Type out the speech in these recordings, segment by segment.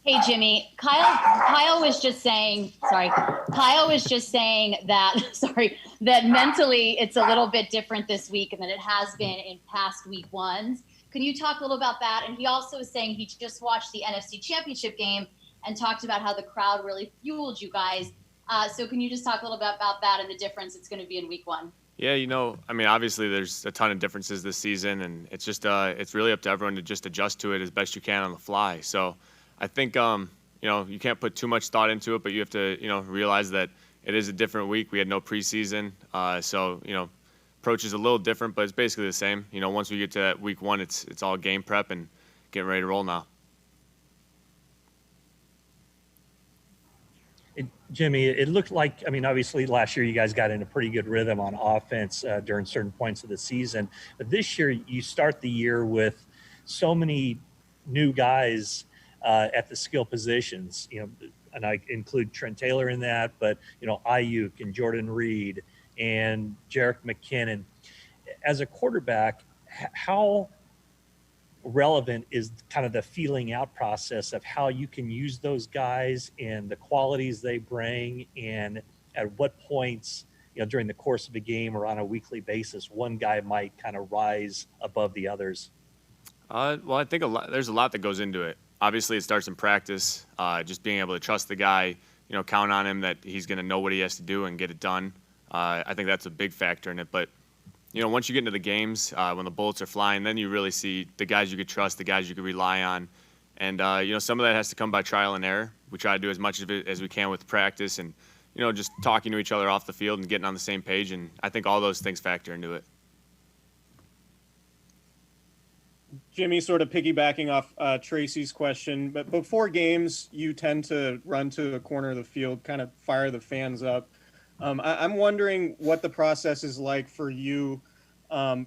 Hey, Jimmy, Kyle was just saying, sorry, Kyle was just saying that, sorry, that mentally it's a little bit different this week than it has been in past week ones. Can you talk a little about that? And he also was saying he just watched the NFC Championship game and talked about how the crowd really fueled you guys. So can you just talk a little bit about that and the difference it's going to be in week one? Yeah, I mean, obviously there's a ton of differences this season, and it's just it's really up to everyone to just adjust to it as best you can on the fly. So I think you can't put too much thought into it, but you have to realize that it is a different week. We had no preseason, so approach is a little different, but it's basically the same. Once we get to that week one, it's all game prep and getting ready to roll now. Jimmy, it looked like, obviously last year you guys got in a pretty good rhythm on offense during certain points of the season. But this year you start the year with so many new guys at the skill positions, and I include Trent Taylor in that, but, Ayuk and Jordan Reed and Jerick McKinnon. As a quarterback, how relevant is kind of the feeling out process of how you can use those guys and the qualities they bring, and at what points during the course of a game or on a weekly basis one guy might kind of rise above the others? Well, I think there's a lot that goes into it. Obviously it starts in practice, just being able to trust the guy, count on him that he's going to know what he has to do and get it done. I think that's a big factor in it. But once you get into the games, when the bullets are flying, then you really see the guys you could trust, the guys you could rely on. And, some of that has to come by trial and error. We try to do as much of it as we can with practice and, just talking to each other off the field and getting on the same page. And I think all those things factor into it. Jimmy, sort of piggybacking off Tracy's question, but before games, you tend to run to a corner of the field, kind of fire the fans up. I'm wondering what the process is like for you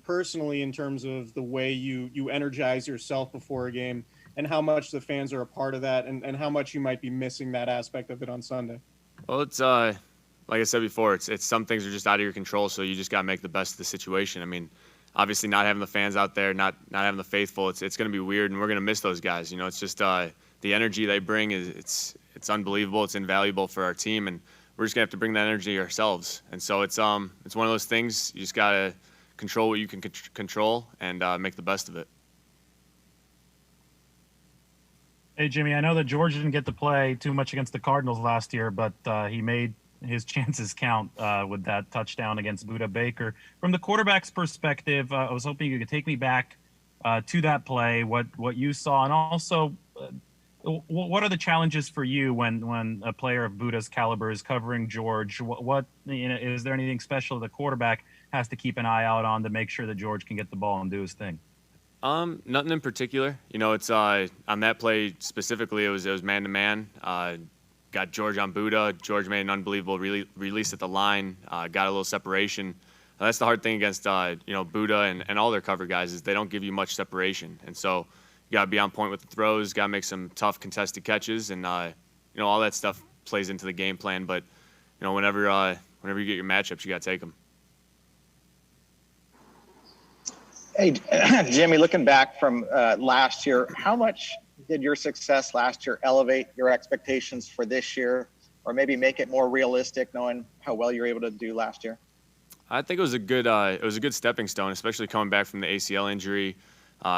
personally in terms of the way you energize yourself before a game, and how much the fans are a part of that, and how much you might be missing that aspect of it on Sunday. Well, it's like I said before, it's some things are just out of your control, so you just got to make the best of the situation. I mean, obviously not having the fans out there, not having the faithful, it's going to be weird, and we're going to miss those guys. It's just the energy they bring it's unbelievable. It's invaluable for our team, and we're just gonna have to bring that energy ourselves. And so it's one of those things. You just gotta control what you can control and make the best of it. Hey, Jimmy, I know that George didn't get to play too much against the Cardinals last year, but he made his chances count with that touchdown against Budda Baker. From the quarterback's perspective, I was hoping you could take me back to that play, what you saw, and also what are the challenges for you when a player of Budda's caliber is covering George? What is there anything special the quarterback has to keep an eye out on to make sure that George can get the ball and do his thing? Nothing in particular. It's on that play specifically. It was man to man. Got George on Budda. George made an unbelievable release at the line. Got a little separation. That's the hard thing against Budda and all their cover guys is they don't give you much separation, and so you got to be on point with the throws, got to make some tough contested catches, and all that stuff plays into the game plan. But whenever you get your matchups, you got to take them. Hey, Jimmy, looking back from last year, how much did your success last year elevate your expectations for this year, or maybe make it more realistic, knowing how well you were able to do last year? I think it was a good stepping stone, especially coming back from the ACL injury.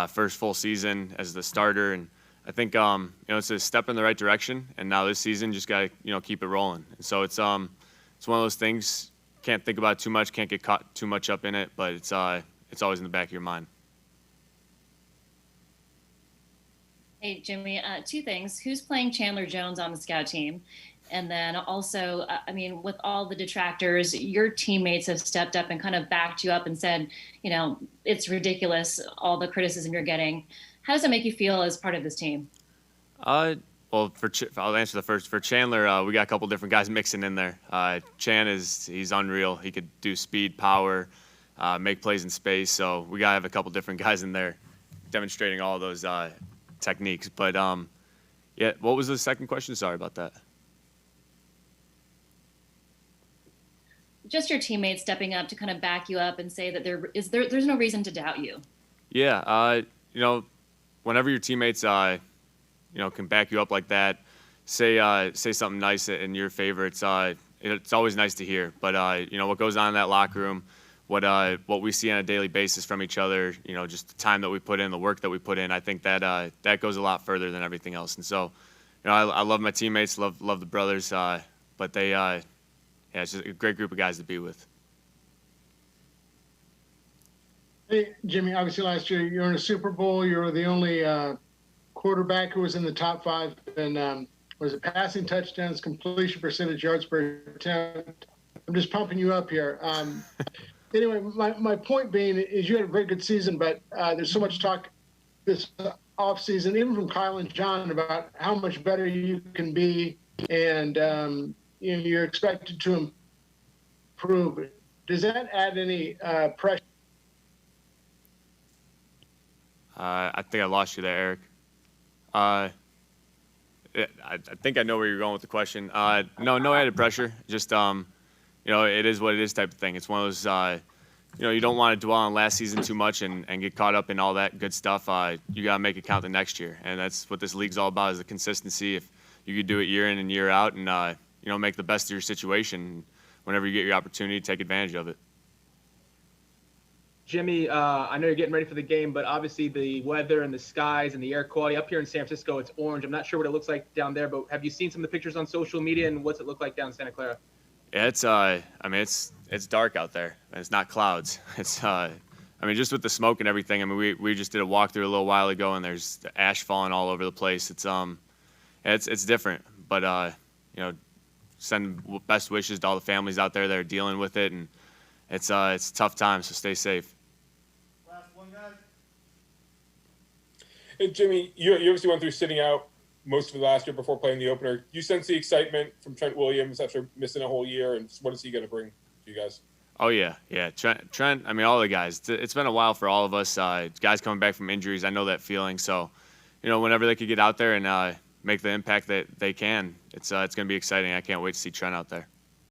First full season as the starter, and I think it's a step in the right direction. And now this season, just got to keep it rolling. And so it's one of those things. Can't think about it too much. Can't get caught too much up in it. But it's always in the back of your mind. Hey Jimmy, two things. Who's playing Chandler Jones on the scout team? And then also, with all the detractors, your teammates have stepped up and kind of backed you up and said, it's ridiculous, all the criticism you're getting. How does it make you feel as part of this team? Well, I'll answer the first. For Chandler, we got a couple different guys mixing in there. Chan he's unreal. He could do speed, power, make plays in space. So we got to have a couple different guys in there demonstrating all of those techniques. But, what was the second question? Sorry about that. Just your teammates stepping up to kind of back you up and say that there's no reason to doubt you. Yeah, whenever your teammates can back you up like that, say something nice in your favor. It's always nice to hear. But what goes on in that locker room, what we see on a daily basis from each other, just the time that we put in, the work that we put in, I think that goes a lot further than everything else. And so, I love my teammates, love the brothers, but it's just a great group of guys to be with. Hey, Jimmy, obviously last year you were in a Super Bowl. You were the only quarterback who was in the top 5 and was it passing touchdowns, completion percentage, yards per attempt. I'm just pumping you up here. Anyway, my point being is you had a very good season, but there's so much talk this offseason, even from Kyle and John, about how much better you can be, and you're expected to improve. Does that add any pressure? I think I lost you there, Eric. I think I know where you're going with the question. No added pressure. Just it is what it is type of thing. It's one of those you don't want to dwell on last season too much and get caught up in all that good stuff. You got to make it count the next year, and that's what this league's all about, is the consistency. If you could do it year in and year out and make the best of your situation, whenever you get your opportunity, take advantage of it. Jimmy, I know you're getting ready for the game, but obviously the weather and the skies and the air quality up here in San Francisco, it's orange. I'm not sure what it looks like down there, but have you seen some of the pictures on social media, and what's it look like down in Santa Clara? Yeah, it's dark out there, and it's not clouds. It's just with the smoke and everything. We just did a walkthrough a little while ago, and there's ash falling all over the place. It's different, but send best wishes to all the families out there that are dealing with it, and it's a tough time, so stay safe. Last one, guys. Hey, Jimmy, you obviously went through sitting out most of the last year before playing the opener. You sense the excitement from Trent Williams after missing a whole year, and what is he going to bring to you guys? Oh, yeah. Trent, all the guys. It's been a while for all of us. Guys coming back from injuries, I know that feeling. So, whenever they could get out there and make the impact that they can, it's going to be exciting. I can't wait to see Trent out there.